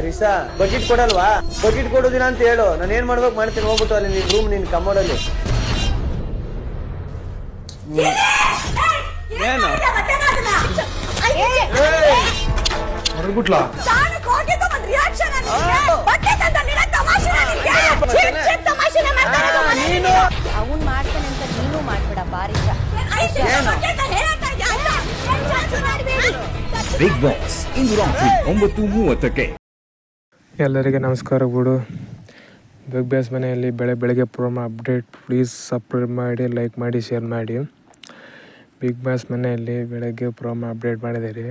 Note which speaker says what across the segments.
Speaker 1: ರಿಸಾ bucket ಕೊಡಲ್ವಾ? Bucket ಕೊಡೋದಿನ ಅಂತ ಹೇಳು, ನಾನು ಏನ್ ಮಾಡ್ಬೇಕು ಮಾಡ್ತೀನಿ. ಹೋಗ್ಬಿಟ್ಟು ಅಲ್ಲಿ ನಿನ್ ರೂಮ್ ನಿನ್ ಕಮೋಡಲ್ಲಿ ಏನು
Speaker 2: ಹೊರಗ್ಬಿಟ್ಲಾ?
Speaker 3: ಅವನ್ ಮಾಡ್ತಾನೆ ಅಂತ ನೀನು ಮಾಡ್ಬೇಡ ಬಾರಿಷ.
Speaker 4: ಬಿಗ್ ಬಾಸ್ ಇಂದು ರಾತ್ರಿ 9:30ಕ್ಕೆ.
Speaker 2: ಎಲ್ಲರಿಗೆ ನಮಸ್ಕಾರ. ಬಿಡು ಬಿಗ್ ಬಾಸ್ ಮನೆಯಲ್ಲಿ ಬೆಳಗ್ಗೆ ಪ್ರೋಮೋ ಅಪ್ಡೇಟ್. ಪ್ಲೀಸ್ ಸಬ್ಸ್ಕ್ರೈಬ್ ಮಾಡಿ, ಲೈಕ್ ಮಾಡಿ, ಶೇರ್ ಮಾಡಿ. ಬಿಗ್ ಬಾಸ್ ಮನೆಯಲ್ಲಿ ಬೆಳಗ್ಗೆ ಪ್ರೋಮೋ ಅಪ್ಡೇಟ್ ಮಾಡಿದ್ದಾರೆ.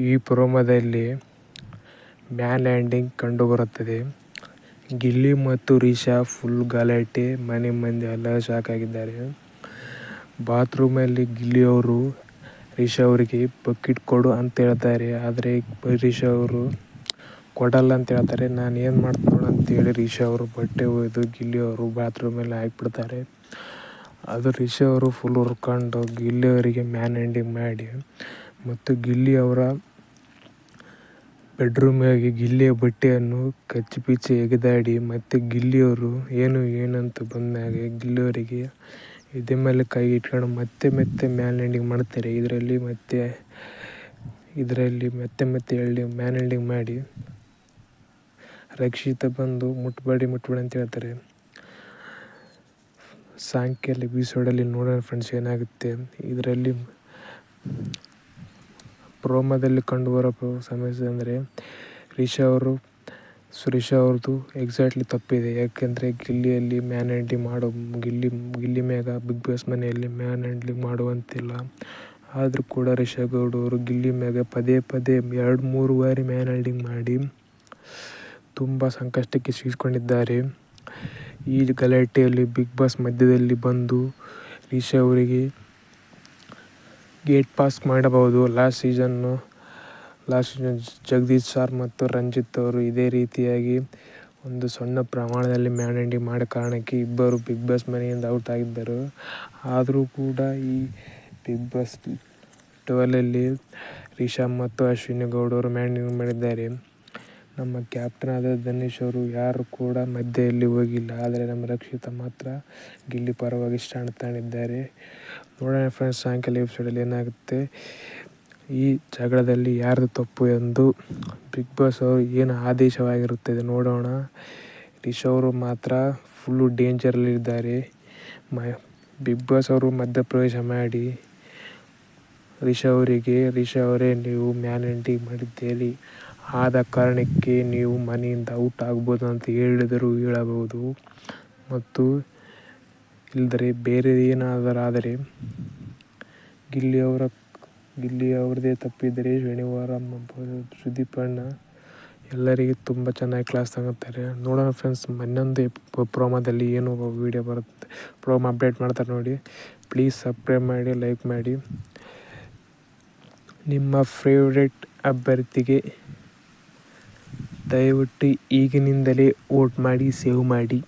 Speaker 2: ಈ ಪ್ರೋಮೋದಲ್ಲಿ ಮ್ಯಾನ್ ಲ್ಯಾಂಡಿಂಗ್ ಕಂಡುಬರುತ್ತದೆ. ಗಿಲ್ಲಿ ಮತ್ತು ರಿಷಾ ಫುಲ್ ಗಲಾಟೆ, ಮನೆ ಮಂದಿ ಎಲ್ಲ ಶಾಕ್ ಆಗಿದ್ದಾರೆ. ಬಾತ್ರೂಮಲ್ಲಿ ಗಿಲ್ಲಿಯವರು ರಿಷಾ ಅವರಿಗೆ ಬಕೆಟ್ ಕೊಡು ಅಂತ ಹೇಳ್ತಾರೆ. ಆದರೆ ರಿಷಾ ಅವರು ಕೊಡಲ್ಲ ಅಂತ ಹೇಳ್ತಾರೆ. ನಾನು ಏನು ಮಾಡ್ತೀನಿ ನೋಡು ಅಂತೇಳಿ ರಿಷಾ ಅವರು ಬಟ್ಟೆ ಒಯ್ದು ಗಿಲ್ಲಿ ಅವರು ಬಾತ್ರೂಮಲ್ಲಿ ಹಾಕಿಬಿಡ್ತಾರೆ. ಅದು ರಿಷಾ ಅವರು ಫುಲ್ ಹುರ್ಕೊಂಡು ಗಿಲ್ಲಿ ಅವರಿಗೆ ಮ್ಯಾನ್ ಹ್ಯಾಂಡಿಂಗ್ ಮಾಡಿ ಮತ್ತು ಗಿಲ್ಲಿ ಅವರ ಬೆಡ್ರೂಮಿಗೆ ಗಿಲ್ಲಿಯ ಬಟ್ಟೆಯನ್ನು ಕಚ್ಚಿ ಪಿಚ್ಚಿ ಎಗೆದಾಡಿ ಮತ್ತು ಗಿಲ್ಲಿಯವರು ಏನಂತ ಬಂದಾಗ ಗಿಲ್ಲಿಯವರಿಗೆ ಇದೇ ಮೇಲೆ ಕೈ ಇಟ್ಕೊಂಡು ಮತ್ತೆ ಮ್ಯಾನ್ ಹ್ಯಾಂಡಿಂಗ್ ಮಾಡ್ತಾರೆ. ಇದರಲ್ಲಿ ಮತ್ತೆ ಹೇಳಿ ಮ್ಯಾನ್ ಹ್ಯಾಂಡಿಂಗ್ ಮಾಡಿ ರಕ್ಷಿತ ಬಂದು ಮುಟ್ಬೇಡಿ ಅಂತ ಹೇಳ್ತಾರೆ. ಸಾಯಂಕಾಲ ಎಪಿಸೋಡಲ್ಲಿ ನೋಡೋಣ ಫ್ರೆಂಡ್ಸ್ ಏನಾಗುತ್ತೆ. ಇದರಲ್ಲಿ ಪ್ರೋಮೋದಲ್ಲಿ ಕಂಡುಬರೋ ಸಮಸ್ಯೆ ಅಂದರೆ ರಿಷಾ ಅವ್ರದ್ದು ಎಕ್ಸಾಕ್ಟ್ಲಿ ತಪ್ಪಿದೆ. ಯಾಕೆಂದರೆ ಗಿಲ್ಲಿಯಲ್ಲಿ ಮ್ಯಾನ್ ಹ್ಯಾಂಡಿಂಗ್ ಮಾಡೋ ಗಿಲ್ಲಿ ಮ್ಯಾಗ ಬಿಗ್ ಬಾಸ್ ಮನೆಯಲ್ಲಿ ಮ್ಯಾನ್ ಹ್ಯಾಂಡ್ಲಿಂಗ್ ಮಾಡುವಂತಿಲ್ಲ. ಆದರೂ ಕೂಡ ರಿಷಾ ಗೌಡವರು ಗಿಲ್ಲಿ ಮ್ಯಾಗ ಪದೇ 2-3 ಬಾರಿ ಮ್ಯಾನ್ ಹ್ಯಾಂಡಿಂಗ್ ಮಾಡಿ ತುಂಬ ಸಂಕಷ್ಟಕ್ಕೆ ಸಿಗಿಸ್ಕೊಂಡಿದ್ದಾರೆ. ಈ ಗಲಾಟೆಯಲ್ಲಿ ಬಿಗ್ ಬಾಸ್ ಮಧ್ಯದಲ್ಲಿ ಬಂದು ರಿಷಾ ಅವರಿಗೆ ಗೇಟ್ ಪಾಸ್ ಮಾಡಬಹುದು. ಲಾಸ್ಟ್ ಸೀಸನ್ ಜಗದೀಶ್ ಸರ್ ಮತ್ತು ರಂಜಿತ್ ಅವರು ಇದೇ ರೀತಿಯಾಗಿ ಒಂದು ಸಣ್ಣ ಪ್ರಮಾಣದಲ್ಲಿ ಮ್ಯಾನ್ ಹ್ಯಾಂಡಿಂಗ್ ಮಾಡೋ ಕಾರಣಕ್ಕೆ ಇಬ್ಬರು ಬಿಗ್ ಬಾಸ್ ಮನೆಯಿಂದ ಔಟ್ ಆಗಿದ್ದರು. ಆದರೂ ಕೂಡ ಈ ಬಿಗ್ ಬಾಸ್ 12 ರಿಷಾ ಮತ್ತು ಅಶ್ವಿನಿ ಗೌಡರು ಮ್ಯಾನ್ ಹ್ಯಾಂಡಿಂಗ್ ಮಾಡಿದ್ದಾರೆ. ನಮ್ಮ ಕ್ಯಾಪ್ಟನ್ ಆದ ಧನುಷ್ ಅವರು ಯಾರು ಕೂಡ ಮಧ್ಯೆಯಲ್ಲಿ ಹೋಗಿಲ್ಲ. ಆದರೆ ನಮ್ಮ ರಕ್ಷಿತ ಮಾತ್ರ ಗಿಲ್ಲಿ ಪರವಾಗಿ ಸ್ಟ್ಯಾಂಡ್ ತಗೊಂಡಿದ್ದಾರೆ. ನೋಡೋಣ ಫ್ರೆಂಡ್ಸ್ ಸಾಯಂಕಾಲ ಎಪಿಸೋಡಲ್ಲಿ ಏನಾಗುತ್ತೆ. ಈ ಜಗಳದಲ್ಲಿ ಯಾರ್ದು ತಪ್ಪು ಎಂದು ಬಿಗ್ ಬಾಸ್ ಅವರು ಏನು ಆದೇಶವಾಗಿರುತ್ತದೆ ನೋಡೋಣ. ರಿಷಾ ಅವರು ಮಾತ್ರ ಫುಲ್ಲು ಡೇಂಜರಲ್ಲಿದ್ದಾರೆ. ಬಿಗ್ ಬಾಸ್ ಅವರು ಮಧ್ಯಪ್ರವೇಶ ಮಾಡಿ ರಿಷಾ ಅವರೇ ನೀವು ಮ್ಯಾನ್ ಹ್ಯಾಂಡಿಂಗ್ ಮಾಡಿದ್ದೀರಿ, ಆದ ಕಾರಣಕ್ಕೆ ನೀವು ಮನೆಯಿಂದ ಔಟ್ ಆಗ್ಬೋದು ಅಂತ ಹೇಳಬಹುದು. ಮತ್ತು ಇಲ್ಲದ್ರೆ ಬೇರೆ ಏನಾದರೂ ಗಿಲ್ಲಿ ಅವ್ರದ್ದೇ ತಪ್ಪಿದರೆ ಶನಿವಾರ ಸುದೀಪ್ ಅಣ್ಣ ಎಲ್ಲರಿಗೆ ತುಂಬ ಚೆನ್ನಾಗಿ ಕ್ಲಾಸ್ ತಗೋತಾರೆ. ನೋಡೋಣ ಫ್ರೆಂಡ್ಸ್ ಇನ್ನೊಂದು ಪ್ರೋಮೋದಲ್ಲಿ ಏನು ವೀಡಿಯೋ ಬರುತ್ತೆ, ಪ್ರೋಮೋ ಅಪ್ಡೇಟ್ ಮಾಡ್ತಾರೆ ನೋಡಿ. ಪ್ಲೀಸ್ ಸಬ್ಸ್ಕ್ರೈಬ್ ಮಾಡಿ, ಲೈಕ್ ಮಾಡಿ. ನಿಮ್ಮ ಫೇವ್ರೆಟ್ ಅಭ್ಯರ್ಥಿಗೆ ದಯವಿಟ್ಟು ಈಗಿನಿಂದಲೇ ವೋಟ್ ಮಾಡಿ, ಸೇವ್ ಮಾಡಿ.